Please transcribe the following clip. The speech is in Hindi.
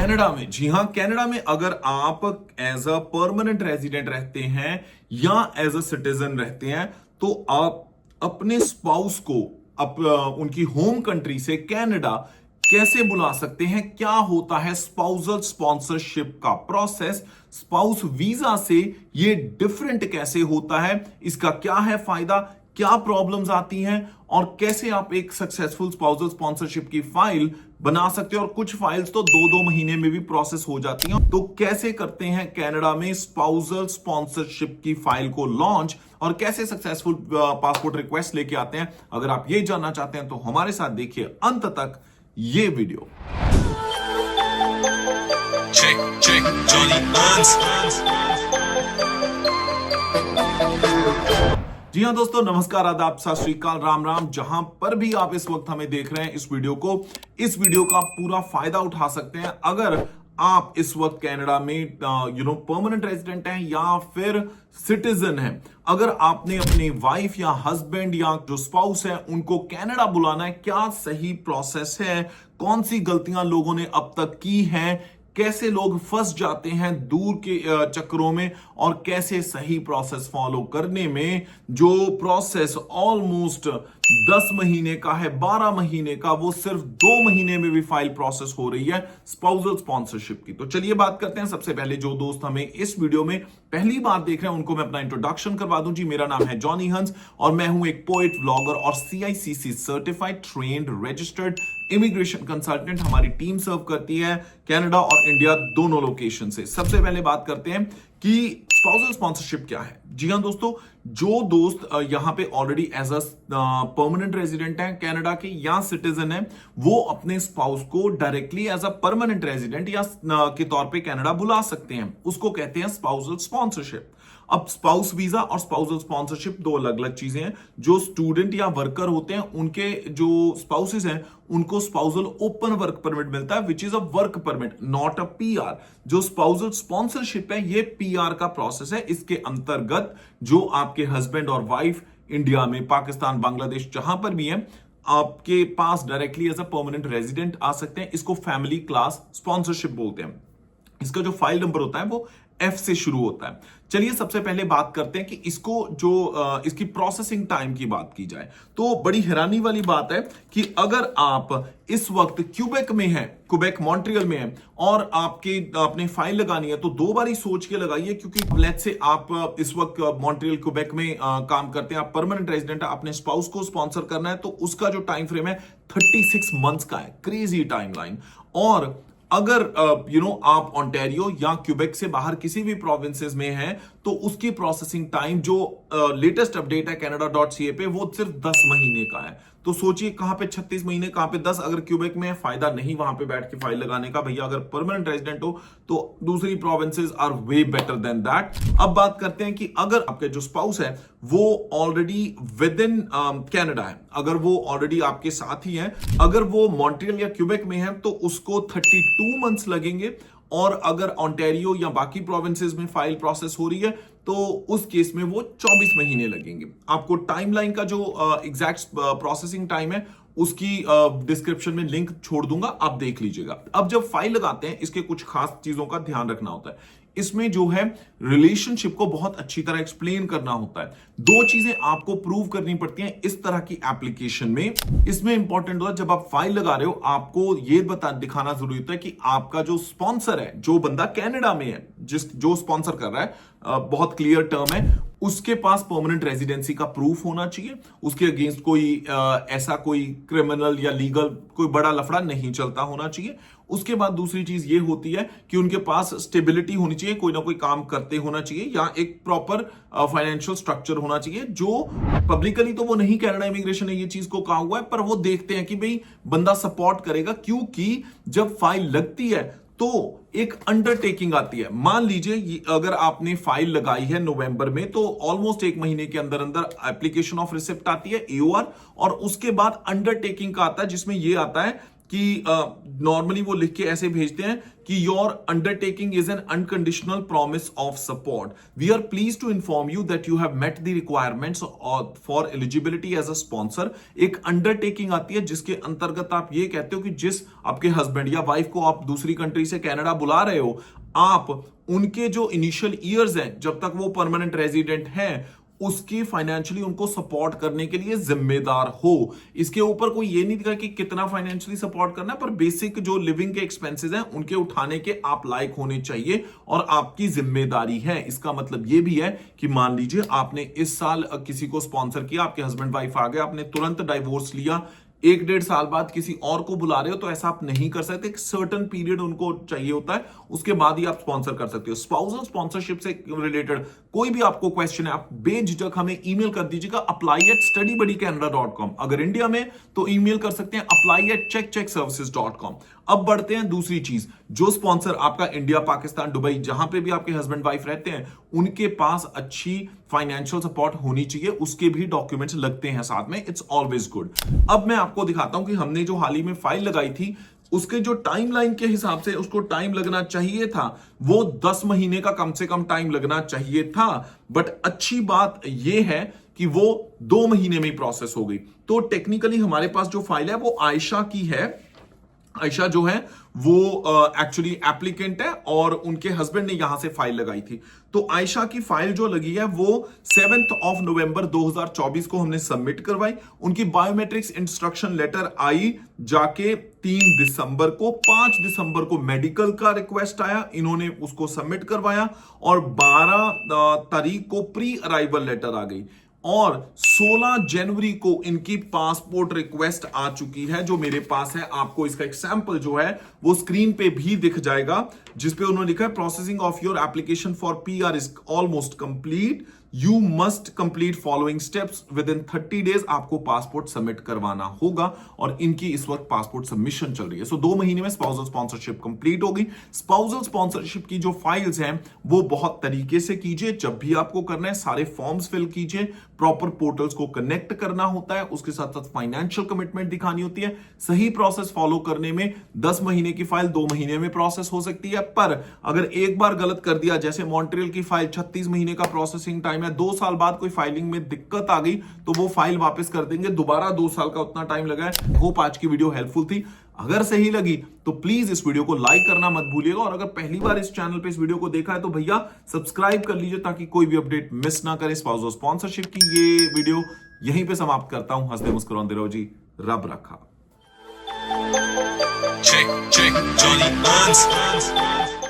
कनाडा में, जी हां, कनाडा में अगर आप एज अ परमानेंट रेजिडेंट रहते हैं या एज अ सिटीजन रहते हैं तो आप अपने स्पाउस को उनकी होम कंट्री से कनाडा कैसे बुला सकते हैं, क्या होता है स्पाउसल स्पॉन्सरशिप का प्रोसेस, स्पाउस वीजा से ये डिफरेंट कैसे होता है, इसका क्या है फायदा, क्या प्रॉब्लम्स आती हैं और कैसे आप एक सक्सेसफुल स्पाउसल स्पॉन्सरशिप की फाइल बना सकते हो। और कुछ फाइल्स तो 2-2 महीने में भी प्रोसेस हो जाती हैं। तो कैसे करते हैं कनाडा में स्पाउसल स्पॉन्सरशिप की फाइल को लॉन्च और कैसे सक्सेसफुल पासपोर्ट रिक्वेस्ट लेके आते हैं, अगर आप ये जानना चाहते हैं तो हमारे साथ देखिए अंत तक ये वीडियो। check Johnny Hans। जी हां दोस्तों, नमस्कार, आदाब, सत श्री अकाल, राम राम। जहां पर भी आप इस वक्त हमें देख रहे हैं इस वीडियो का पूरा फायदा उठा सकते हैं अगर आप इस वक्त कनाडा में परमानेंट रेजिडेंट हैं या फिर सिटीजन हैं। अगर आपने अपनी वाइफ या हस्बैंड या जो स्पाउस है उनको कनाडा बुलाना है, क्या सही प्रोसेस है, कौन सी गलतियां लोगों ने अब तक की हैं, कैसे लोग फंस जाते हैं दूर के चक्करों में और कैसे सही प्रोसेस फॉलो करने में जो प्रोसेस ऑलमोस्ट 10 महीने का है, 12 महीने का, वो सिर्फ 2 महीने में भी फाइल प्रोसेस हो रही है स्पाउसल स्पॉन्सरशिप की। तो चलिए बात करते हैं। सबसे पहले जो दोस्त हमें इस वीडियो में पहली बार देख रहे हैं उनको मैं अपना इंट्रोडक्शन करवा दूं। जी, मेरा नाम है जॉनी हंस और मैं हूं एक पोएट, व्लॉगर और CICC certified trained registered immigration consultant. हमारी टीम सर्व करती है कनाडा और इंडिया दोनों लोकेशन से। सबसे पहले बात करते हैं कि स्पाउसल स्पॉन्सरशिप क्या है। जी हां दोस्तों, जो दोस्त यहां पे already as a permanent resident हैं कनाडा के या सिटीजन हैं, वो अपने स्पाउस को directly as a permanent resident या के तौर पे कनाडा बुला सकते हैं। उसको कहते हैं स्पाउसल स्पॉन्सरशिप। अब स्पाउस वीजा और स्पाउसल स्पॉन्सरशिप दो अलग अलग चीजें हैं। जो स्टूडेंट या वर्कर होते हैं उनके जो स्पाउसेस हैं उनको स्पाउसल ओपन वर्क परमिट मिलता है, which is a work permit, not a PR। जो स्पाउसल स्पॉन्सरशिप है ये PR का प्रोसेस है। इसके अंतर्गत जो आपके हस्बैंड और वाइफ इंडिया में, पाकिस्तान, बांग्लादेश, जहां पर भी है, आपके पास directly as a permanent resident आ सकते हैं। इसको फैमिली क्लास स्पॉन्सरशिप बोलते हैं। इसका जो फाइल नंबर होता है वो F से शुरू होता है। चलिए सबसे पहले बात करते हैं कि इसको जो इसकी प्रोसेसिंग टाइम की बात की जाए तो बड़ी हैरानी वाली बात है कि अगर आप इस वक्त क्यूबेक में हैं, क्यूबेक मॉन्ट्रियल में हैं और आपने फाइल लगानी है तो दो बारी सोच के लगाइए, क्योंकि लेट्स से आप इस वक्त मॉन्ट्रियल क्यूबेक में काम करते हैं, आप परमानेंट रेजिडेंट है, अपने स्पाउस को स्पॉन्सर करना है तो उसका जो टाइम फ्रेम है 36 मंथ्स का है। Crazy timeline. और अगर आप ओंटारियो या क्यूबेक से बाहर किसी भी प्रोविंसेस में हैं तो उसकी प्रोसेसिंग टाइम जो लेटेस्ट अपडेट है canada.ca पे वो सिर्फ 10 महीने का है। तो सोचिए कहां पे 36 महीने, कहां पे 10। अगर क्यूबेक में फायदा नहीं वहां पे बैठ के फाइल लगाने का, भैया अगर परमानेंट रेजिडेंट हो तो दूसरी provinces are way better than that. अब बात करते हैं कि अगर आपके जो स्पाउस है वो ऑलरेडी विद इन कैनेडा है, अगर वो ऑलरेडी आपके साथ ही है, अगर वो मॉन्ट्रियल या क्यूबेक में है तो उसको 32 मंथ्स लगेंगे। और अगर ओंटारियो या बाकी प्रोविंसेस में फाइल प्रोसेस हो रही है तो उस केस में वो 24 महीने लगेंगे। आपको टाइमलाइन का जो एग्जैक्ट प्रोसेसिंग टाइम है उसकी डिस्क्रिप्शन में लिंक छोड़ दूंगा, आप देख लीजिएगा। अब जब फाइल लगाते हैं इसके कुछ खास चीजों का ध्यान रखना होता है। इसमें जो है रिलेशनशिप को बहुत अच्छी तरह एक्सप्लेन करना होता है। दो चीजें आपको प्रूव करनी पड़ती हैं इस तरह की एप्लीकेशन में। इसमें इंपॉर्टेंट होता है जब आप फाइल लगा रहे हो आपको ये दिखाना जरूरी होता है कि आपका जो स्पॉन्सर है, जो बंदा कनाडा में है, जो स्पॉन्सर कर रहा है, बहुत क्लियर टर्म है, उसके पास परमानेंट रेजिडेंसी का प्रूफ होना चाहिए, उसके अगेंस्ट कोई ऐसा कोई क्रिमिनल या लीगल कोई बड़ा लफड़ा नहीं चलता होना चाहिए। उसके बाद दूसरी चीज ये होती है कि उनके पास स्टेबिलिटी होनी चाहिए, कोई ना कोई काम करते होना चाहिए या एक प्रॉपर फाइनेंशियल स्ट्रक्चर होना चाहिए। जो पब्लिकली तो वो नहीं, कनाडा इमिग्रेशन ने ये चीज को कहा हुआ है, पर वो देखते हैं कि भाई बंदा सपोर्ट करेगा, क्योंकि जब फाइल लगती है तो एक अंडरटेकिंग आती है। मान लीजिए अगर आपने फाइल लगाई है नवंबर में तो ऑलमोस्ट 1 महीने के अंदर अंदर एप्लीकेशन ऑफ रिसिप्ट आती है, AOR, और उसके बाद अंडरटेकिंग का आता है जिसमें यह आता है कि नॉर्मली वो लिख के ऐसे भेजते हैं कि your undertaking is an unconditional promise of support. We are please to inform you that you have met the requirements for eligibility as a sponsor. एक अंडरटेकिंग आती है जिसके अंतर्गत आप ये कहते हो कि जिस आपके हस्बैंड या वाइफ को आप दूसरी कंट्री से कनाडा बुला रहे हो, आप उनके जो इनिशियल ईयर्स हैं जब तक वो परमानेंट रेजिडेंट हैं उसकी फाइनेंशियली उनको सपोर्ट करने के लिए जिम्मेदार हो। इसके ऊपर कोई ये नहीं दिखा कि कितना फाइनेंशियली सपोर्ट करना है, पर बेसिक जो लिविंग के एक्सपेंसेस हैं उनके उठाने के आप लायक होने चाहिए और आपकी जिम्मेदारी है। इसका मतलब ये भी है कि मान लीजिए आपने इस साल किसी को स्पॉन्सर किया, आपके हस्बैंड वाइफ आ गए, आपने तुरंत डाइवोर्स लिया, 1-1.5 साल बाद किसी और को बुला रहे हो, तो ऐसा आप नहीं कर सकते। एक सर्टेन पीरियड उनको चाहिए होता है, उसके बाद ही आप स्पॉन्सर कर सकते हो। स्पाउसल स्पॉन्सरशिप से रिलेटेड कोई भी आपको क्वेश्चन है, आप बेझिझक हमें ईमेल कर दीजिएगा apply@studyBuddyCanada.com। अगर इंडिया में तो ईमेल कर सकते हैं apply@checkcheckservices.com। अब बढ़ते हैं दूसरी चीज, जो स्पॉन्सर आपका इंडिया, पाकिस्तान, दुबई, जहां पे भी आपके हस्बैंड वाइफ रहते हैं, उनके पास अच्छी फाइनेंशियल सपोर्ट होनी चाहिए, उसके भी डॉक्यूमेंट्स लगते हैं साथ में। It's always good. अब मैं आपको दिखाता हूं कि हमने जो हाल ही में फाइल लगाई थी उसके जो टाइमलाइन के हिसाब से उसको टाइम लगना चाहिए था, वो 10 महीने का कम से कम टाइम लगना चाहिए था। बट अच्छी बात यह है कि वो 2 महीने में ही प्रोसेस हो गई। तो टेक्निकली हमारे पास जो फाइल है वो आयशा की है। आयशा जो है वो एक्चुअली एप्लीकेंट है और उनके हस्बैंड ने यहां से फाइल लगाई थी। तो आयशा की फाइल जो लगी है वो 7 नवंबर 2024 को हमने सबमिट करवाई। उनकी बायोमेट्रिक्स इंस्ट्रक्शन लेटर आई जाके 3 दिसंबर को। 5 दिसंबर को मेडिकल का रिक्वेस्ट आया, इन्होंने उसको सबमिट करवाया और 12 तारीख को प्री अराइवल लेटर आ गई और 16 जनवरी को इनकी पासपोर्ट रिक्वेस्ट आ चुकी है, जो मेरे पास है। आपको इसका एक सैंपल जो है वो स्क्रीन पे भी दिख जाएगा, जिसपे उन्होंने लिखा है processing of your application for PR is almost complete, you must complete following steps with in 30 days. आपको पासपोर्ट सबमिट करवाना होगा और इनकी इस वक्त पासपोर्ट सबमिशन चल रही है। सो 2 महीने में स्पाउसल स्पॉन्सरशिप कंप्लीट होगी। स्पाउसल स्पॉन्सरशिप की जो फाइल्स हैं वो बहुत तरीके से कीजिए। जब भी आपको करना है सारे फॉर्म्स फिल कीजिए, प्रॉपर पोर्टल्स को कनेक्ट करना होता है, उसके साथ साथ फाइनेंशियल कमिटमेंट दिखानी होती है। सही प्रोसेस फॉलो करने में 10 महीने की फाइल 2 महीने में प्रोसेस हो सकती है, पर अगर एक बार गलत कर दिया, जैसे मॉन्ट्रियल की फाइल 36 महीने का प्रोसेसिंग टाइम है, 2 साल बाद कोई फाइलिंग में दिक्कत आ गई तो वो फाइल वापस कर देंगे, दोबारा 2 साल का उतना टाइम लगा है। होप आज की वीडियो हेल्पफुल थी। अगर सही लगी तो प्लीज इस वीडियो को लाइक करना मत भूलिएगा और अगर पहली बार इस चैनल पे इस वीडियो को देखा है तो भैया सब्सक्राइब कर लीजिए ताकि कोई भी अपडेट मिस ना करें स्पाउसल स्पॉन्सरशिप की। ये वीडियो यहीं पे समाप्त करता हूं। हंसते मुस्कुराते रहो जी, रब रखा। Check, Johnny Ernst.